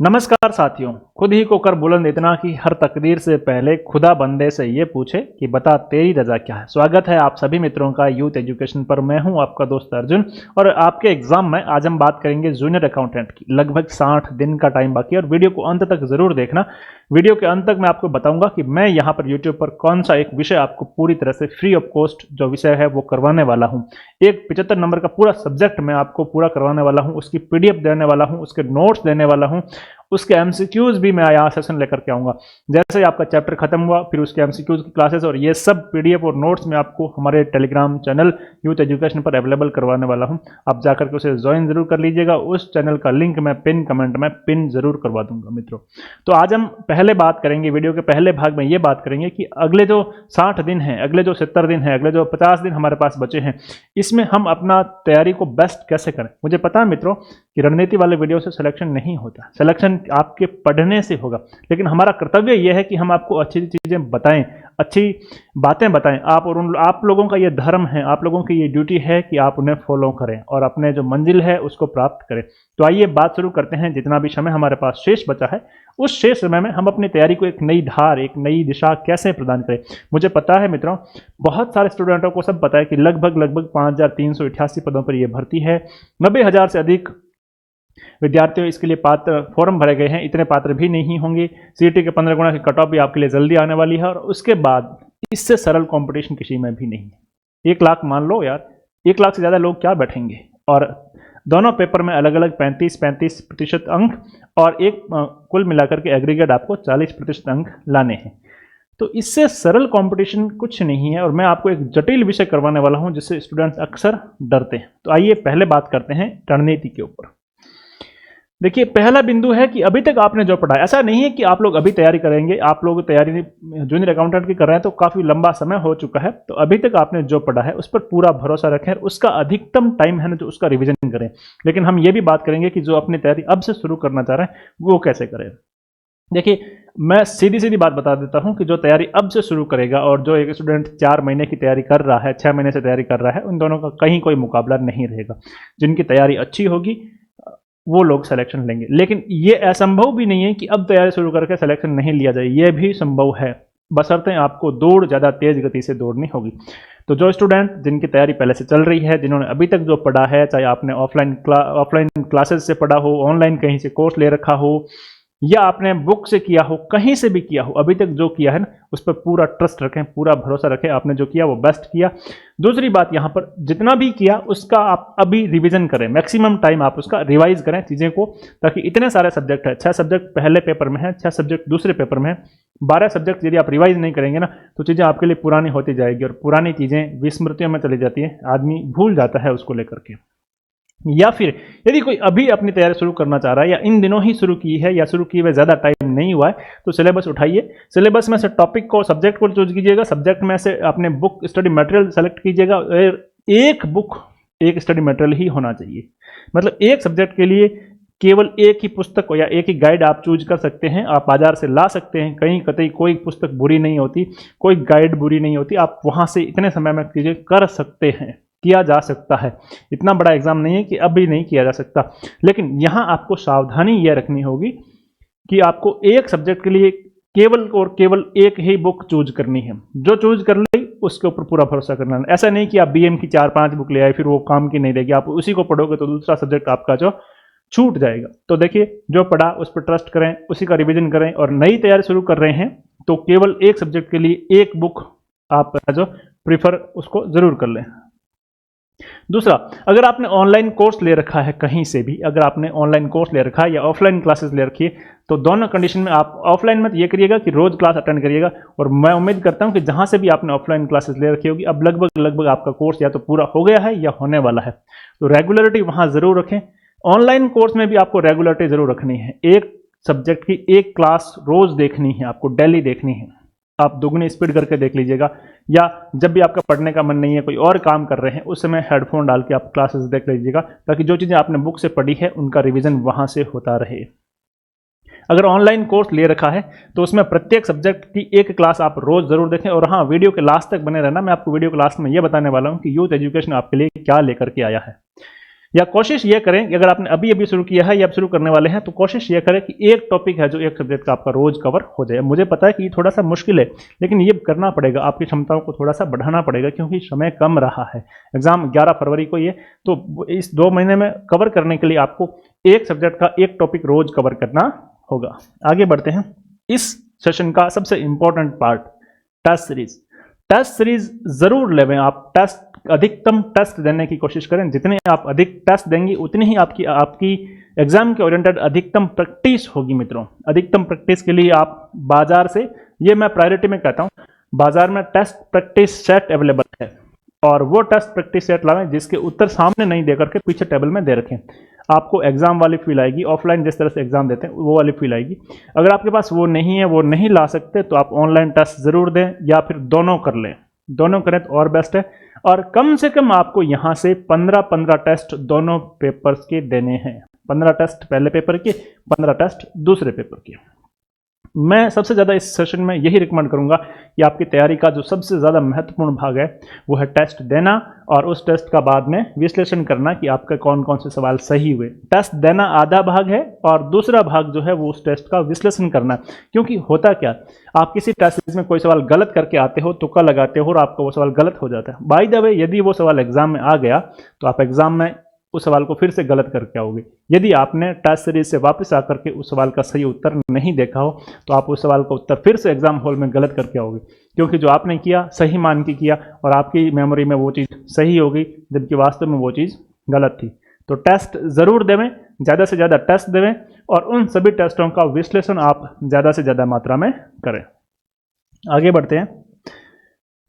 नमस्कार साथियों। खुद ही को कर बुलंद इतना कि हर तकदीर से पहले खुदा बंदे से ये पूछे कि बता तेरी रजा क्या है। स्वागत है आप सभी मित्रों का यूथ एजुकेशन पर। मैं हूं आपका दोस्त अर्जुन और आपके एग्जाम में आज हम बात करेंगे जूनियर अकाउंटेंट की। लगभग 60 दिन का टाइम बाकी है और वीडियो को अंत तक जरूर देखना। वीडियो के अंत तक मैं आपको बताऊंगा कि मैं यहाँ पर यूट्यूब पर कौन सा एक विषय आपको पूरी तरह से फ्री ऑफ कॉस्ट जो विषय है वो करवाने वाला हूँ। एक 75 नंबर का पूरा सब्जेक्ट मैं आपको पूरा करवाने वाला हूँ, उसकी पीडीएफ देने वाला हूँ, उसके नोट्स देने वाला हूँ, उसके एमसीक्यूज भी मैं यहाँ सेशन लेकर के आऊंगा। जैसे ही आपका चैप्टर खत्म हुआ फिर उसके एमसीक्यूज की क्लासेस और ये सब पीडीएफ और नोट्स मैं आपको हमारे टेलीग्राम चैनल यूथ एजुकेशन पर अवेलेबल करवाने वाला हूँ। आप जाकर के उसे ज्वाइन जरूर कर लीजिएगा। उस चैनल का लिंक मैं पिन कमेंट में पिन जरूर करवा दूंगा मित्रों। तो आज हम पहले बात करेंगे, वीडियो के पहले भाग में ये बात करेंगे कि अगले जो 60 दिन हैं, अगले जो 70 दिन हैं, अगले जो 50 दिन हमारे पास बचे हैं, इसमें हम अपना तैयारी को बेस्ट कैसे करें। मुझे पता है मित्रों कि रणनीति वाले वीडियो से सिलेक्शन नहीं होता, सिलेक्शन आपके पढ़ने से होगा, लेकिन हमारा कर्तव्य यह है कि हम आपको अच्छी चीजें बताएं, अच्छी बातें बताएं। आप लोगों का ये धर्म है, आप लोगों की ये ड्यूटी है कि आप उन्हें फॉलो करें और अपने जो मंजिल है उसको प्राप्त करें। तो आइए बात शुरू करते हैं। जितना भी समय हमारे पास शेष बचा है उस शेष समय में हम अपनी तैयारी को एक नई धार, एक नई दिशा कैसे प्रदान करें। मुझे पता है मित्रों, बहुत सारे स्टूडेंटों को सब पता है कि लगभग 5388 पदों पर यह भर्ती है। 90,000 से अधिक विद्यार्थियों इसके लिए पात्र फॉर्म भरे गए हैं। इतने पात्र भी नहीं होंगे। सीईटी के 15 गुना की कट ऑफ भी आपके लिए जल्दी आने वाली है और उसके बाद इससे सरल कंपटीशन किसी में भी नहीं है। 1 लाख मान लो यार, 1 लाख से ज़्यादा लोग क्या बैठेंगे। और दोनों पेपर में अलग अलग 35% अंक और एक कुल मिलाकर के एग्रीगेट आपको 40% अंक लाने हैं। तो इससे सरल कंपटीशन कुछ नहीं है और मैं आपको एक जटिल विषय करवाने वाला हूं जिससे स्टूडेंट्स अक्सर डरते हैं। तो आइए पहले बात करते हैं रणनीति के ऊपर। देखिए, पहला बिंदु है कि अभी तक आपने जो पढ़ा है, ऐसा नहीं है कि आप लोग अभी तैयारी करेंगे। आप लोग तैयारी जूनियर अकाउंटेंट की कर रहे हैं तो काफ़ी लंबा समय हो चुका है। तो अभी तक आपने जो पढ़ा है उस पर पूरा भरोसा रखें और उसका अधिकतम टाइम है ना जो उसका रिवीजन करें। लेकिन हम ये भी बात करेंगे कि जो अपनी तैयारी अब से शुरू करना चाह रहे हैं वो कैसे करें। देखिए, मैं सीधी बात बता देता हूं कि जो तैयारी अब से शुरू करेगा और जो एक स्टूडेंट 4 महीने की तैयारी कर रहा है, 6 महीने से तैयारी कर रहा है, उन दोनों का कहीं कोई मुकाबला नहीं रहेगा। जिनकी तैयारी अच्छी होगी वो लोग सिलेक्शन लेंगे। लेकिन ये असंभव भी नहीं है कि अब तैयारी शुरू करके सिलेक्शन नहीं लिया जाए, ये भी संभव है, बशर्ते आपको दौड़ ज़्यादा तेज गति से दौड़नी होगी। तो जो स्टूडेंट जिनकी तैयारी पहले से चल रही है, जिन्होंने अभी तक जो पढ़ा है, चाहे आपने ऑफलाइन क्लासेस से पढ़ा हो, ऑनलाइन कहीं से कोर्स ले रखा हो या आपने बुक से किया हो, कहीं से भी किया हो, अभी तक जो किया है ना उस पर पूरा ट्रस्ट रखें, पूरा भरोसा रखें। आपने जो किया वो बेस्ट किया। दूसरी बात, यहाँ पर जितना भी किया उसका आप अभी रिवीजन करें, मैक्सिमम टाइम आप उसका रिवाइज करें चीज़ें को, ताकि इतने सारे सब्जेक्ट है, 6 सब्जेक्ट पहले पेपर में है, 6 सब्जेक्ट दूसरे पेपर में है, 12 सब्जेक्ट यदि आप रिवाइज नहीं करेंगे ना तो चीज़ें आपके लिए पुरानी होती जाएगी और पुरानी चीज़ें विस्मृतियों में चली जाती है, आदमी भूल जाता है उसको लेकर के। या फिर यदि कोई अभी अपनी तैयारी शुरू करना चाह रहा है या इन दिनों ही शुरू की है या शुरू किए हुए ज़्यादा टाइम नहीं हुआ है तो सिलेबस उठाइए। सिलेबस में से टॉपिक को, सब्जेक्ट को चूज कीजिएगा, सब्जेक्ट में से अपने बुक स्टडी मटेरियल सेलेक्ट कीजिएगा। एक बुक, एक स्टडी मटेरियल ही होना चाहिए। मतलब एक सब्जेक्ट के लिए केवल एक ही पुस्तक या एक ही गाइड आप चूज कर सकते हैं। आप बाजार से ला सकते हैं, कहीं कतई कोई पुस्तक बुरी नहीं होती, कोई गाइड बुरी नहीं होती। आप वहाँ से इतने समय में चीज़ें कर सकते हैं, किया जा सकता है। इतना बड़ा एग्जाम नहीं है कि अभी नहीं किया जा सकता। लेकिन यहाँ आपको सावधानी यह रखनी होगी कि आपको एक सब्जेक्ट के लिए केवल और केवल एक ही बुक चूज करनी है। जो चूज कर ली उसके ऊपर पूरा भरोसा करना है। ऐसा नहीं कि आप बीएम की 4-5 बुक ले आए फिर वो काम की नहीं रहेगी, आप उसी को पढ़ोगे तो दूसरा सब्जेक्ट आपका जो छूट जाएगा। तो देखिए, जो पढ़ा उस पर ट्रस्ट करें, उसी का रिविजन करें और नई तैयारी शुरू कर रहे हैं तो केवल एक सब्जेक्ट के लिए एक बुक आप जो प्रीफर उसको जरूर कर लें। दूसरा, अगर आपने ऑनलाइन कोर्स ले रखा है कहीं से भी, अगर आपने ऑनलाइन कोर्स ले रखा है या ऑफलाइन क्लासेस ले रखी है तो दोनों कंडीशन में आप ऑफलाइन में तो ये करिएगा कि रोज क्लास अटेंड करिएगा। और मैं उम्मीद करता हूं कि जहां से भी आपने ऑफलाइन क्लासेस ले रखी होगी अब लगभग आपका कोर्स या तो पूरा हो गया है या होने वाला है, तो रेगुलरिटी वहां जरूर रखें। ऑनलाइन कोर्स में भी आपको रेगुलरिटी जरूर रखनी है। एक सब्जेक्ट की एक क्लास रोज देखनी है, आपको डेली देखनी है। आप दुगनी स्पीड करके देख लीजिएगा, या जब भी आपका पढ़ने का मन नहीं है, कोई और काम कर रहे हैं, उस समय हेडफोन डाल के आप क्लासेस देख लीजिएगा, ताकि जो चीज़ें आपने बुक से पढ़ी है उनका रिवीजन वहां से होता रहे। अगर ऑनलाइन कोर्स ले रखा है तो उसमें प्रत्येक सब्जेक्ट की एक क्लास आप रोज जरूर देखें। और हाँ, वीडियो के लास्ट तक बने रहना। मैं आपको वीडियो के लास्ट में ये बताने वाला हूँ कि यूथ एजुकेशन आपके लिए क्या लेकर के आया है। या कोशिश ये करें कि अगर आपने अभी अभी शुरू किया है या आप शुरू करने वाले हैं तो कोशिश ये करें कि एक टॉपिक है जो एक सब्जेक्ट का आपका रोज कवर हो जाए। मुझे पता है कि ये थोड़ा सा मुश्किल है, लेकिन ये करना पड़ेगा, आपकी क्षमताओं को थोड़ा सा बढ़ाना पड़ेगा क्योंकि समय कम रहा है। एग्जाम 11 फरवरी को ये, तो इस 2 महीने में कवर करने के लिए आपको एक सब्जेक्ट का एक टॉपिक रोज कवर करना होगा। आगे बढ़ते हैं। इस सेशन का सबसे important part test series. Test series जरूर लेवें आप। टेस्ट अधिकतम टेस्ट देने की कोशिश करें। जितने आप अधिक टेस्ट देंगी उतनी ही आपकी एग्जाम के ओरिएंटेड अधिकतम प्रैक्टिस होगी मित्रों। अधिकतम प्रैक्टिस के लिए आप बाजार से, ये मैं प्रायोरिटी में कहता हूं, बाजार में टेस्ट प्रैक्टिस सेट अवेलेबल है और वो टेस्ट प्रैक्टिस सेट लाएं जिसके उत्तर सामने नहीं दे करके पीछे टेबल में दे रखें। आपको एग्जाम वाली फील आएगी। ऑफलाइन जिस तरह से एग्जाम देते हैं वो वाली फील आएगी। अगर आपके पास वो नहीं है, वो नहीं ला सकते, तो आप ऑनलाइन टेस्ट जरूर दें या फिर दोनों कर लें। दोनों करें तो और बेस्ट है। और कम से कम आपको यहां से 15-15 टेस्ट दोनों पेपर्स के देने हैं। 15 टेस्ट पहले पेपर के, 15 टेस्ट दूसरे पेपर के। मैं सबसे ज़्यादा इस सेशन में यही रिकमेंड करूंगा कि आपकी तैयारी का जो सबसे ज़्यादा महत्वपूर्ण भाग है वो है टेस्ट देना और उस टेस्ट का बाद में विश्लेषण करना कि आपके कौन कौन से सवाल सही हुए। टेस्ट देना आधा भाग है और दूसरा भाग जो है वो उस टेस्ट का विश्लेषण करना। क्योंकि होता क्या, आप किसी टेस्ट सीरीज में कोई सवाल गलत करके आते हो, तुक्का लगाते हो और आपका वो सवाल गलत हो जाता है। बाय द वे, यदि वो सवाल एग्जाम में आ गया तो आप एग्जाम में उस सवाल को फिर से गलत करके आओगे। यदि आपने टेस्ट सीरीज से वापस आकर के उस सवाल का सही उत्तर नहीं देखा हो तो आप उस सवाल का उत्तर फिर से एग्जाम हॉल में गलत करके आओगे, क्योंकि जो आपने किया सही मान के किया और आपकी मेमोरी में वो चीज़ सही होगी जबकि वास्तव में वो चीज़ गलत थी। तो टेस्ट ज़रूर देवें, ज़्यादा से ज़्यादा टेस्ट देवें और उन सभी टेस्टों का विश्लेषण आप ज़्यादा से ज़्यादा मात्रा में करें। आगे बढ़ते हैं।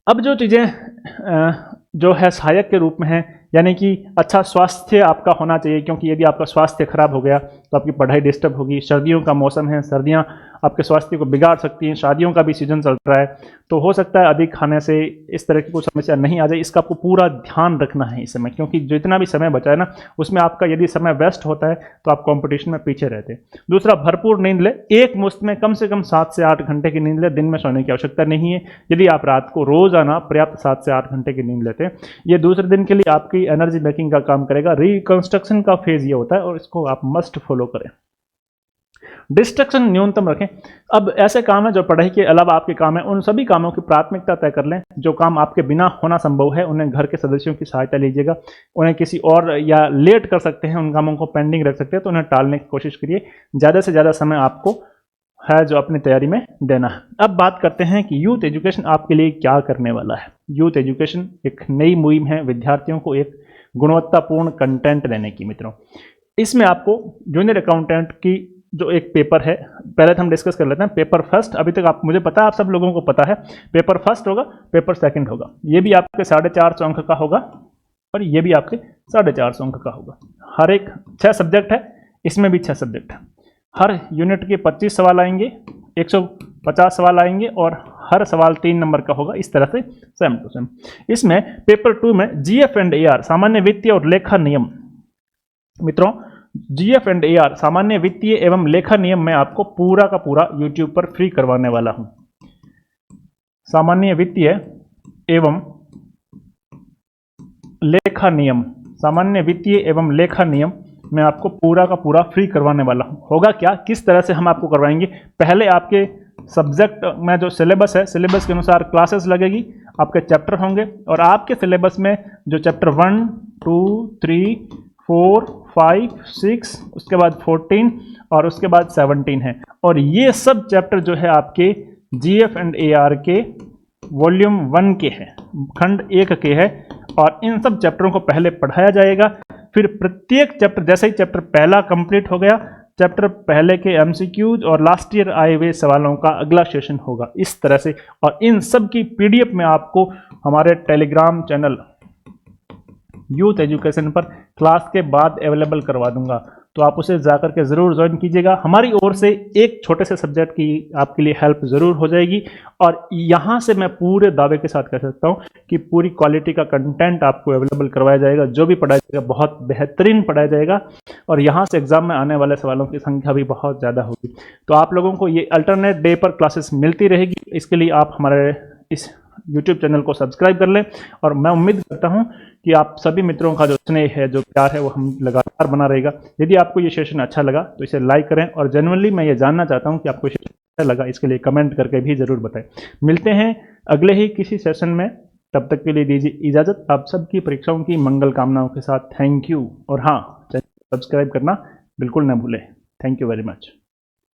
अब जो चीज़ें जो है सहायक के रूप में है, यानी कि अच्छा स्वास्थ्य आपका होना चाहिए, क्योंकि यदि आपका स्वास्थ्य खराब हो गया तो आपकी पढ़ाई डिस्टर्ब होगी। सर्दियों का मौसम है, सर्दियां आपके स्वास्थ्य को बिगाड़ सकती हैं। शादियों का भी सीजन चल रहा है, तो हो सकता है अधिक खाने से इस तरह की कोई समस्या नहीं आ जाए। इसका आपको पूरा ध्यान रखना है इस समय, क्योंकि जितना भी समय बचा है ना, उसमें आपका यदि समय वेस्ट होता है तो आप कॉम्पिटिशन में पीछे रहते हैं। दूसरा, भरपूर नींद ले। एक मुश्त में कम से कम 7 से 8 घंटे की नींद ले। दिन में सोने की आवश्यकता नहीं है। यदि आप रात को रोजाना पर्याप्त 7 से 8 घंटे की नींद लेते हैं, ये दूसरे दिन के लिए आपकी एनर्जी मेकिंग का काम करेगा। रिकंस्ट्रक्शन का फेज ये होता है और इसको आप मस्ट फॉलो करें। डिस्ट्रक्शन न्यूनतम रखें। अब ऐसे काम है जो पढ़ाई के अलावा आपके काम है, उन सभी कामों की प्राथमिकता तय कर लें। जो काम आपके बिना होना संभव है उन्हें घर के सदस्यों की सहायता लीजिएगा। उन्हें किसी और या लेट कर सकते हैं, उन कामों को पेंडिंग रख सकते हैं तो उन्हें टालने की कोशिश करिए। ज़्यादा से ज़्यादा समय आपको है जो अपनी तैयारी में देना है। अब बात करते हैं कि यूथ एजुकेशन आपके लिए क्या करने वाला है। यूथ एजुकेशन एक नई मुहिम है विद्यार्थियों को एक गुणवत्तापूर्ण कंटेंट देने की। मित्रों, इसमें आपको जूनियर अकाउंटेंट की जो एक पेपर है, पहले तो हम डिस्कस कर लेते हैं। पेपर फर्स्ट, अभी तक आप, मुझे पता है आप सब लोगों को पता है, पेपर फर्स्ट होगा, पेपर सेकंड होगा। ये भी आपके 450 अंक का होगा और ये भी आपके 450 अंक का होगा। हर एक 6 सब्जेक्ट है, इसमें भी 6 सब्जेक्ट है। हर यूनिट के 25 सवाल आएंगे, 150 सवाल आएंगे और हर सवाल 3 नंबर का होगा। इस तरह से सेम टू सेम। इसमें पेपर 2 में जीएफ एंड एआर, सामान्य वित्तीय और लेखा नियम। मित्रों, जीएफ एंड एआर, सामान्य वित्तीय एवं लेखा नियम, मैं आपको पूरा का पूरा यूट्यूब पर फ्री करवाने वाला हूं। सामान्य वित्तीय एवं लेखा नियम, सामान्य वित्तीय एवं लेखा नियम मैं आपको पूरा का पूरा फ्री करवाने वाला हूं। होगा क्या, किस तरह से हम आपको करवाएंगे? पहले आपके सब्जेक्ट में जो सिलेबस है, सिलेबस के अनुसार क्लासेस लगेगी, आपके चैप्टर होंगे और आपके सिलेबस में जो चैप्टर 1, 2, 3, 4, 5, 6, उसके बाद 14 और उसके बाद 17 है। और ये सब चैप्टर जो है आपके जीएफ एंड एआर के वॉल्यूम 1 के हैं, खंड 1 के हैं। और इन सब चैप्टरों को पहले पढ़ाया जाएगा, फिर प्रत्येक चैप्टर, जैसे ही चैप्टर पहला कंप्लीट हो गया, चैप्टर पहले के एमसीक्यूज और लास्ट ईयर आए हुए सवालों का अगला सेशन होगा, इस तरह से। और इन सब की पीडीएफ में आपको हमारे टेलीग्राम चैनल यूथ एजुकेशन पर क्लास के बाद अवेलेबल करवा दूंगा, तो आप उसे जाकर के ज़रूर ज्वाइन कीजिएगा। हमारी ओर से एक छोटे से सब्जेक्ट की आपके लिए हेल्प ज़रूर हो जाएगी। और यहाँ से मैं पूरे दावे के साथ कह सकता हूँ कि पूरी क्वालिटी का कंटेंट आपको अवेलेबल करवाया जाएगा। जो भी पढ़ाया जाएगा बहुत बेहतरीन पढ़ाया जाएगा और यहाँ से एग्जाम में आने वाले सवालों की संख्या भी बहुत ज़्यादा होगी। तो आप लोगों को ये अल्टरनेट डे पर क्लासेस मिलती रहेगी। इसके लिए आप हमारे इस यूट्यूब चैनल को सब्सक्राइब कर लें। और मैं उम्मीद करता हूं कि आप सभी मित्रों का जो स्नेह है, जो प्यार है, वो हम लगातार बना रहेगा। यदि आपको ये सेशन अच्छा लगा तो इसे लाइक करें, और जेन्युइनली मैं ये जानना चाहता हूं कि आपको सेशन अच्छा लगा, इसके लिए कमेंट करके भी ज़रूर बताएं। मिलते हैं अगले ही किसी सेशन में, तब तक के लिए दीजिए इजाज़त। आप सबकी परीक्षाओं की मंगल कामनाओं के साथ थैंक यू। और हाँ, चैनल सब्सक्राइब करना बिल्कुल ना भूलें। Thank you very much.